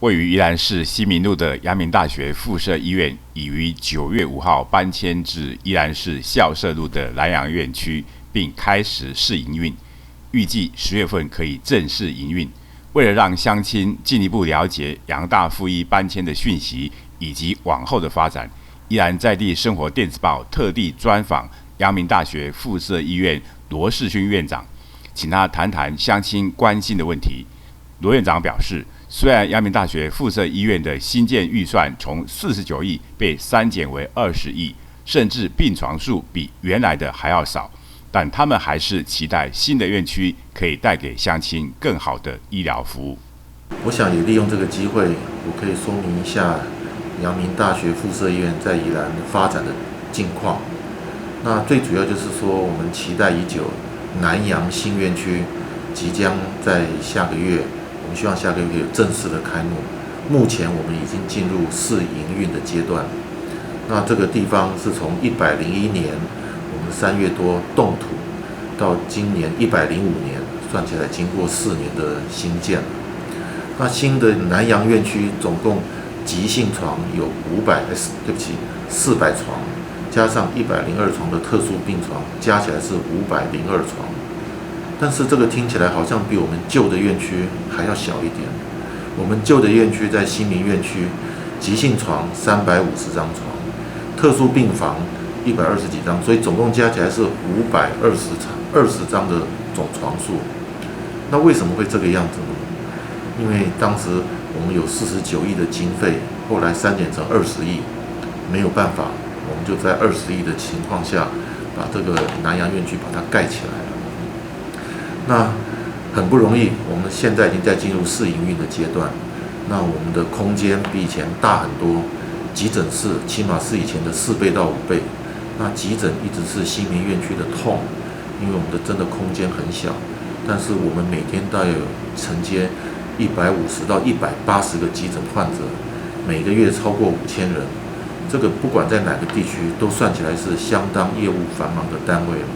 位于宜兰市西明路的阳明大学附设医院，已于9月5号搬迁至宜兰市校舍路的南洋院区，并开始试营运，预计10月份可以正式营运。为了让乡亲进一步了解阳大附一搬迁的讯息以及往后的发展，宜兰在地生活电子报特地专访阳明大学附设医院罗世勋院长，请他谈谈乡亲关心的问题。罗院长表示，虽然阳明大学附设医院的新建预算从49亿被删减为20亿，甚至病床数比原来的还要少，但他们还是期待新的院区可以带给乡亲更好的医疗服务。我想也利用这个机会，我可以说明一下阳明大学附设医院在宜兰发展的近况。那最主要就是说，我们期待已久南洋新院区即将在下个月，我们希望下个月可以正式的开幕。目前我们已经进入试营运的阶段。那这个地方是从101年我们3月多动土，到今年105年，算起来经过4年的新建。那新的南洋院区总共急性床有400床，加上102床的特殊病床，加起来是502床。但是这个听起来好像比我们旧的院区还要小一点。我们旧的院区在新民院区，急性床350张床，特殊病房120几张，所以总共加起来是520张的总床数。那为什么会这个样子呢？因为当时我们有49亿的经费，后来删减成20亿，没有办法，我们就在20亿的情况下，把这个南洋院区把它盖起来了。那很不容易，我们现在已经在进入试营运的阶段。那我们的空间比以前大很多，急诊室起码是以前的4倍到5倍。那急诊一直是新民院区的痛，因为我们的真的空间很小，但是我们每天大约有承接150到180个急诊患者，每个月超过5000人。这个不管在哪个地区，都算起来是相当业务繁忙的单位了。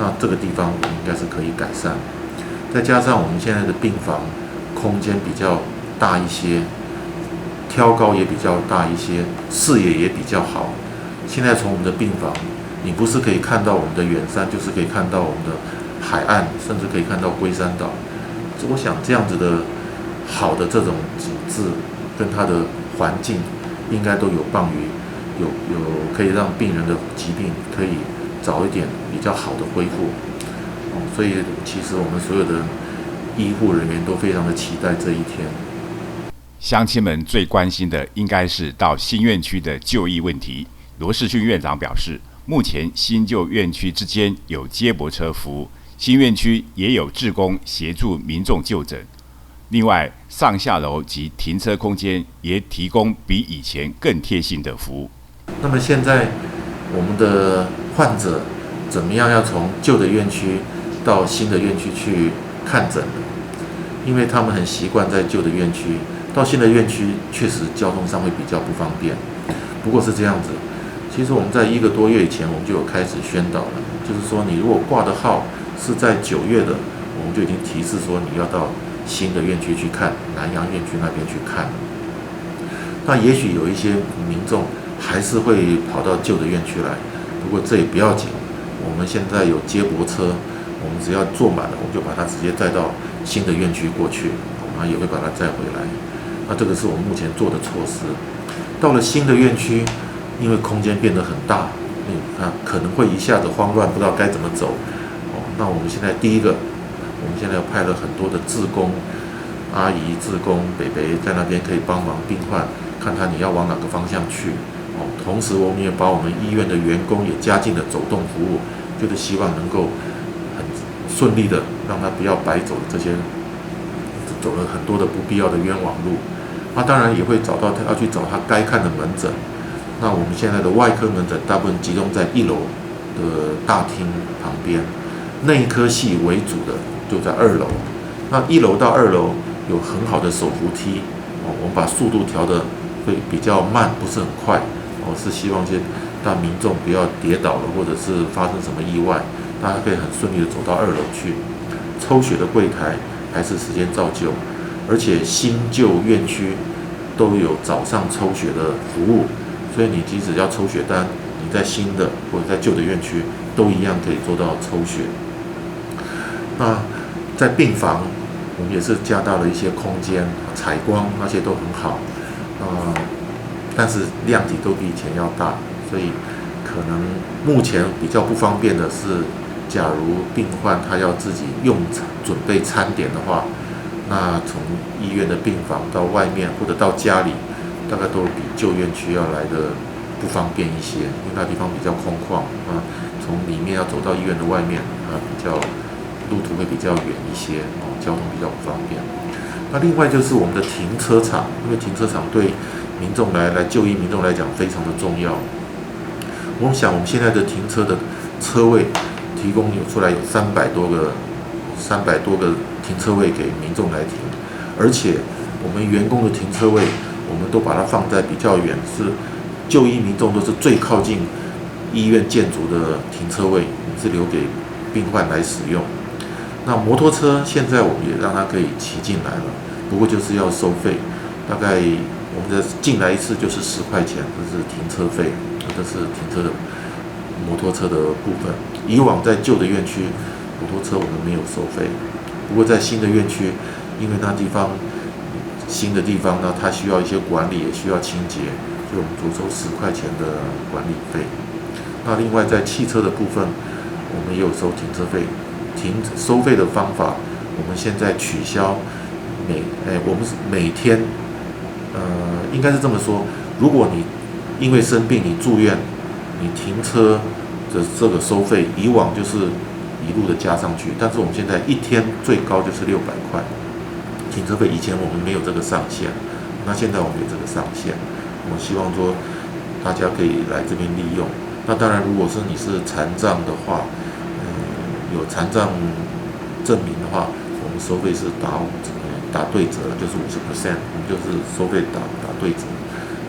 那这个地方我们应该是可以改善。再加上我们现在的病房空间比较大一些，挑高也比较大一些，视野也比较好。现在从我们的病房，你不是可以看到我们的远山，就是可以看到我们的海岸，甚至可以看到龟山岛。我想这样子的好的这种景致跟它的环境，应该都有帮于可以让病人的疾病可以早一点比较好的恢复。所以其实我们所有的医护人员都非常的期待这一天。乡亲们最关心的应该是到新院区的就医问题。罗世勋院长表示，目前新旧院区之间有接驳车服务，新院区也有志工协助民众就诊。另外，上下楼及停车空间也提供比以前更贴心的服务。那么现在我们的患者怎么样要从旧的院区到新的院区去看诊呢？因为他们很习惯在旧的院区，到新的院区确实交通上会比较不方便。不过是这样子，其实我们在1个多月以前，我们就有开始宣导了，就是说你如果挂的号是在9月的，我们就已经提示说你要到新的院区去看，南洋院区那边去看。那也许有一些民众还是会跑到旧的院区来，不过这也不要紧，我们现在有接驳车，我们只要坐满了，我们就把它直接载到新的院区过去，然后也会把它载回来。那这个是我们目前做的措施。到了新的院区，因为空间变得很大，它可能会一下子慌乱，不知道该怎么走。那我们现在第一个，我们现在派了很多的志工阿姨、志工北北在那边可以帮忙病患，看他你要往哪个方向去。同时我们也把我们医院的员工也加进了走动服务，就是希望能够很顺利的让他不要白走这些走了很多的不必要的冤枉路。那当然也会找到他要去找他该看的门诊。那我们现在的外科门诊大部分集中在1楼的大厅旁边，内科系为主的就在2楼。那1楼到2楼有很好的手扶梯，我们把速度调得会比较慢，不是很快。是希望让民众不要跌倒了，或者是发生什么意外，大家可以很顺利的走到2楼去。抽血的柜台还是时间照旧，而且新旧院区都有早上抽血的服务，所以你即使要抽血单，你在新的或者在旧的院区都一样可以做到抽血。那在病房，我们也是加大了一些空间，采光那些都很好，但是量体都比以前要大，所以可能目前比较不方便的是，假如病患他要自己准备餐点的话，那从医院的病房到外面或者到家里，大概都比旧院区要来的不方便一些，因为那地方比较空旷啊，从里面要走到医院的外面啊，路途会比较远一些，交通比较不方便。那另外就是我们的停车场，因为停车场对民众来就医民众来讲非常的重要。我们现在的停车的车位提供有300多个停车位给民众来停，而且我们员工的停车位，我们都把它放在比较远，是就医民众都是最靠近医院建筑的停车位，是留给病患来使用。那摩托车现在我们也让它可以骑进来了，不过就是要收费，大概我们的进来一次就是10块钱，这是停车费，这是停车的摩托车的部分。以往在旧的院区，摩托车我们没有收费，不过在新的院区，因为新的地方呢，它需要一些管理，也需要清洁，所以我们着收10块钱的管理费。那另外在汽车的部分，我们也有收停车费。收费的方法，我们现在取消我们每天，应该是这么说，如果你因为生病你住院，你停车的这个收费，以往就是一路的加上去，但是我们现在一天最高就是600块停车费，以前我们没有这个上限，那现在我们有这个上限，我希望说大家可以来这边利用。那当然，如果是你是残障的话，有残障证明的话，我们收费是打对折，就是 50%， 我们就是收费打对折。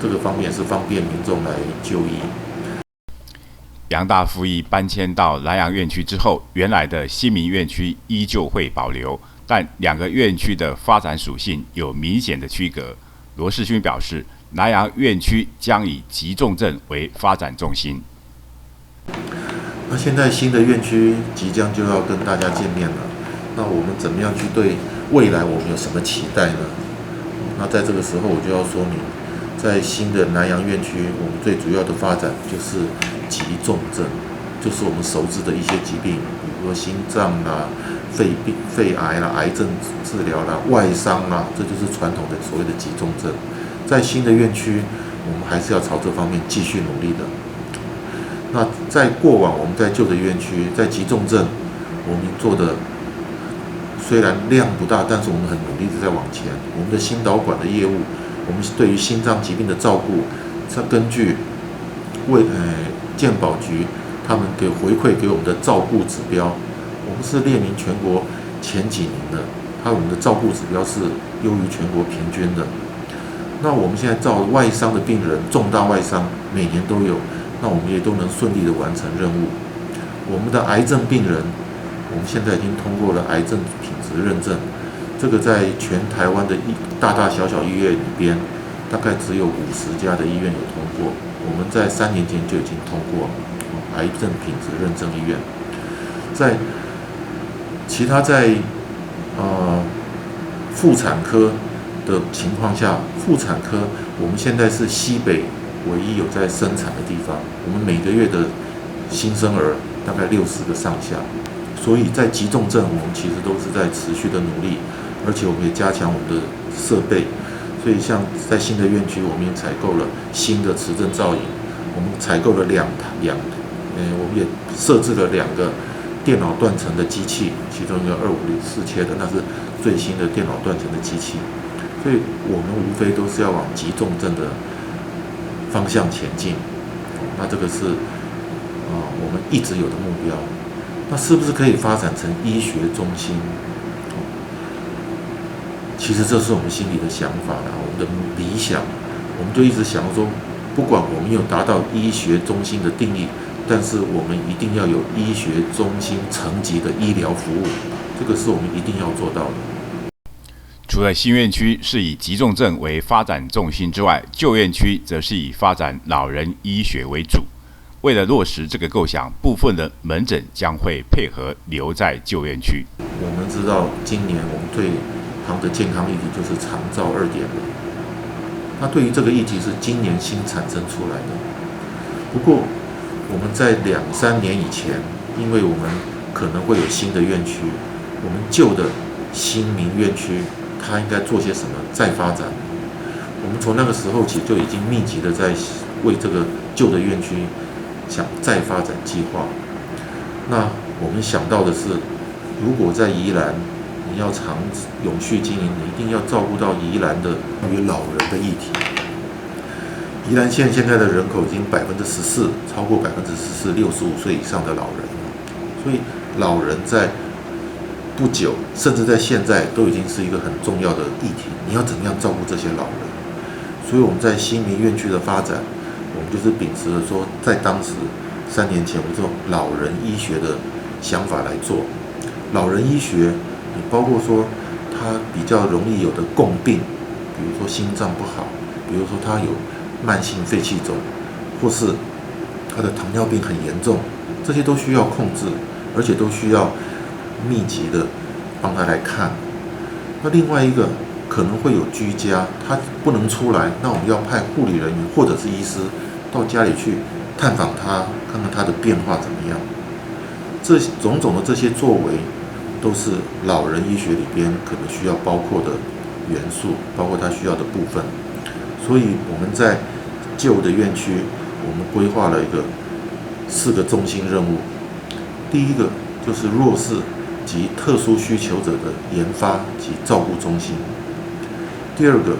这个方面是方便民众来就医。杨大附一搬迁到南阳院区之后，原来的新民院区依旧会保留，但2个院区的发展属性有明显的区隔。罗世勋表示，南阳院区将以急重症为发展重心。那现在新的院区即将就要跟大家见面了，那我们怎么样去对未来我们有什么期待呢？那在这个时候我就要说明，在新的南阳院区，我们最主要的发展就是急重症，就是我们熟知的一些疾病，比如说心脏啦、肺癌啦、癌症治疗啦、外伤啦，这就是传统的所谓的急重症。在新的院区，我们还是要朝这方面继续努力的。那在过往我们在旧的院区，在急重症，我们做的虽然量不大，但是我们很努力的在往前。我们的心导管的业务，我们对于心脏疾病的照顾，是根据健保局他们回馈给我们的照顾指标，我们是列名全国前几名的，我们的照顾指标是优于全国平均的。那我们现在照外伤的病人，重大外伤每年都有。那我们也都能顺利的完成任务。我们的癌症病人，我们现在已经通过了癌症品质认证，这个在全台湾的大大小小医院里边，大概只有50家的医院有通过。我们在3年前就已经通过癌症品质认证医院。在其他妇产科的情况下，妇产科我们现在是西北唯一有在生产的地方，我们每个月的新生儿大概60个上下，所以在急重症我们其实都是在持续的努力，而且我们也加强我们的设备，所以像在新的院区，我们也采购了新的磁振造影，我们采购了我们也设置了2个电脑断层的机器，其中一个2504切的，那是最新的电脑断层的机器，所以我们无非都是要往急重症的方向前进，那这个是我们一直有的目标。那是不是可以发展成医学中心？其实这是我们心里的想法啦，我们的理想，我们就一直想说，不管我们有达到医学中心的定义，但是我们一定要有医学中心层级的医疗服务，这个是我们一定要做到的。除了新院区是以急重症为发展重心之外，旧院区则是以发展老人医学为主。为了落实这个构想，部分的门诊将会配合留在旧院区。我们知道，今年我们最夯的健康议题就是长照2.0。那对于这个议题是今年新产生出来的。不过，我们在2-3年以前，因为我们可能会有新的院区，我们旧的新民院区，它应该做些什么再发展？我们从那个时候起就已经密集的在为这个旧的院区想再发展计划。那我们想到的是，如果在宜兰你要长永续经营，你一定要照顾到宜兰的与老人的议题。宜兰县现在的人口已经14%，超过14%，65岁以上的老人，所以老人在不久，甚至在现在都已经是一个很重要的议题。你要怎么样照顾这些老人？所以我们在新民院区的发展，我们就是秉持了说，在当时3年前，我们用老人医学的想法来做。老人医学，你包括说他比较容易有的共病，比如说心脏不好，比如说他有慢性肺气肿，或是他的糖尿病很严重，这些都需要控制，而且都需要密集的帮他来看。那另外一个可能会有居家，他不能出来，那我们要派护理人员或者是医师到家里去探访他，看看他的变化怎么样。这种种的这些作为，都是老人医学里边可能需要包括的元素，包括他需要的部分。所以我们在旧的院区，我们规划了一个4个中心任务。第一个就是弱势及特殊需求者的研发及照顾中心。第二个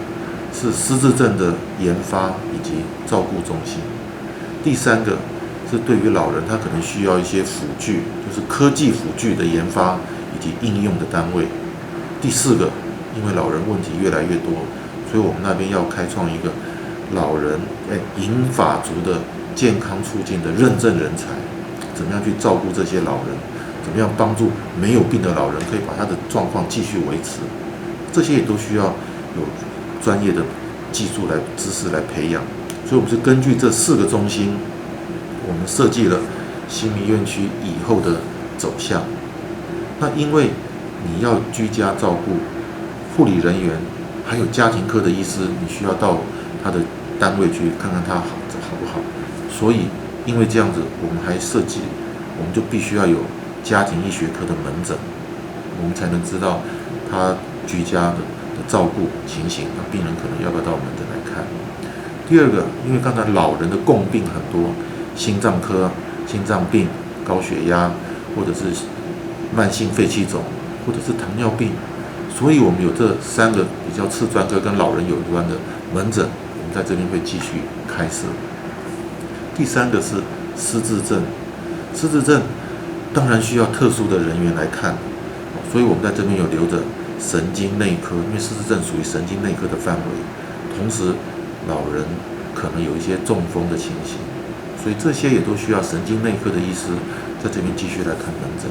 是失智症的研发以及照顾中心。第三个是对于老人他可能需要一些辅具，就是科技辅具的研发以及应用的单位。第4个，因为老人问题越来越多，所以我们那边要开创一个老人银发族的健康促进的认证人才，怎么样去照顾这些老人，怎么样帮助没有病的老人可以把他的状况继续维持，这些也都需要有专业的技术来知识来培养。所以我们是根据这4个中心，我们设计了新民院区以后的走向。那因为你要居家照顾，护理人员还有家庭科的医师，你需要到他的单位去看看他好不好。所以因为这样子，我们还设计，我们就必须要有家庭医学科的门诊，我们才能知道他居家的照顾情形，那病人可能要不要到门诊来看。第二个，因为刚才老人的共病很多，心脏科、心脏病、高血压，或者是慢性肺气肿，或者是糖尿病，所以我们有这3个比较次专科跟老人有关的门诊，我们在这边会继续开设。第3个是失智症，失智症当然需要特殊的人员来看，所以我们在这边有留着神经内科，因为失智症属于神经内科的范围，同时老人可能有一些中风的情形，所以这些也都需要神经内科的医师在这边继续来看门诊。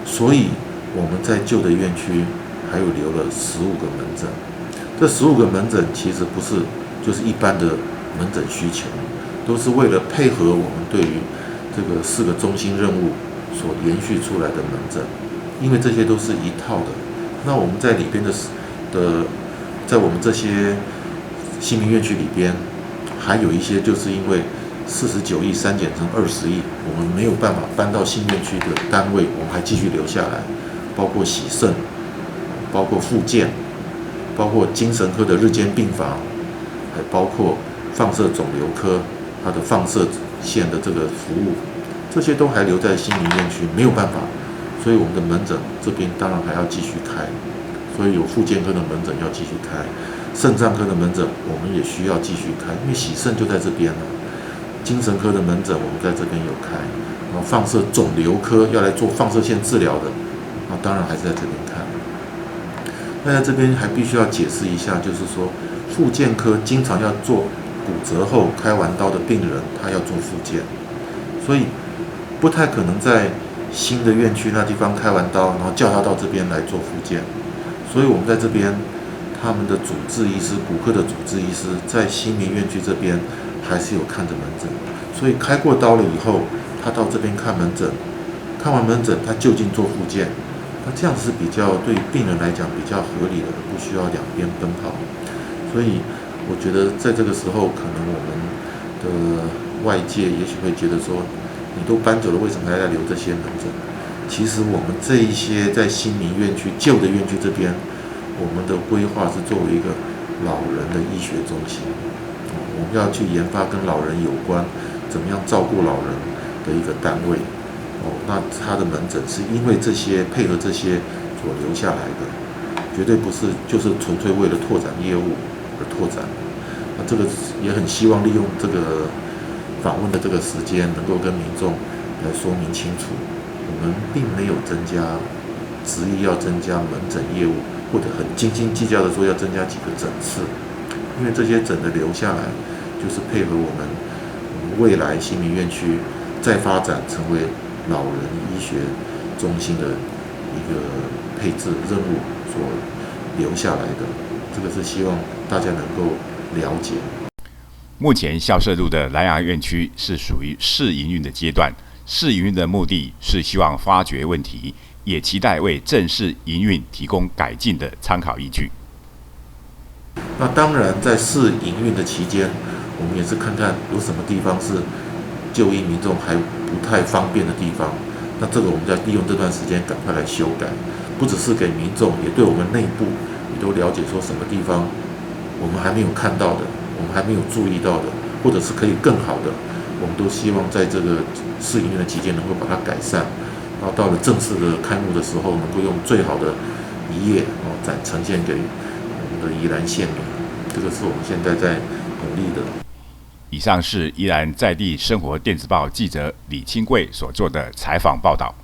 所以我们在旧的院区还有留了15个门诊，这15个门诊其实不是就是一般的门诊需求，都是为了配合我们对于这个4个中心任务所延续出来的门诊，因为这些都是一套的。那我们在里边在我们这些新民院区里边，还有一些就是因为49亿删减成20亿，我们没有办法搬到新院区的单位，我们还继续留下来，包括洗肾，包括复健，包括精神科的日间病房，还包括放射肿瘤科它的放射线的这个服务，这些都还留在新民院区，没有办法，所以我们的门诊这边当然还要继续开，所以有复健科的门诊要继续开，肾脏科的门诊我们也需要继续开，因为洗肾就在这边了。精神科的门诊我们在这边有开，然后放射肿瘤科要来做放射线治疗的，那当然还是在这边看。那在这边还必须要解释一下，就是说复健科经常要做骨折后开完刀的病人，他要做复健，所以不太可能在新的院区那地方开完刀，然后叫他到这边来做复健。所以我们在这边，他们的主治医师，骨科的主治医师在新民院区这边还是有看着门诊，所以开过刀了以后，他到这边看门诊，看完门诊他就近做复健，那这样是比较对病人来讲比较合理的，不需要两边奔跑。所以我觉得在这个时候，可能我们的外界也许会觉得说，你都搬走了，为什么还要留这些门诊？其实我们这一些在新民院区旧的院区这边，我们的规划是作为一个老人的医学中心，我们要去研发跟老人有关，怎么样照顾老人的一个单位。那他的门诊是因为这些配合这些所留下来的，绝对不是就是纯粹为了拓展业务而拓展。那这个也很希望利用这个访问的这个时间，能够跟民众来说明清楚。我们并没有增加执意要增加门诊业务，或者很斤斤计较的说要增加几个诊次，因为这些诊的留下来，就是配合我们未来新民院区再发展成为老人医学中心的一个配置任务所留下来的。这个是希望大家能够了解。目前校舍路的南洋院区是属于试营运的阶段。试营运的目的是希望发掘问题，也期待为正式营运提供改进的参考依据。那当然，在试营运的期间，我们也是看看有什么地方是就医民众还不太方便的地方。那这个我们在利用这段时间赶快来修改，不只是给民众，也对我们内部也都了解说什么地方我们还没有看到的，我们还没有注意到的，或者是可以更好的。我们都希望在这个试营运的期间能够把它改善，然后到了正式的开幕的时候，能够用最好的一页呈现给我们的宜兰县民。这个是我们现在在努力的。以上是宜兰在地生活电子报记者李清贵所做的采访报道。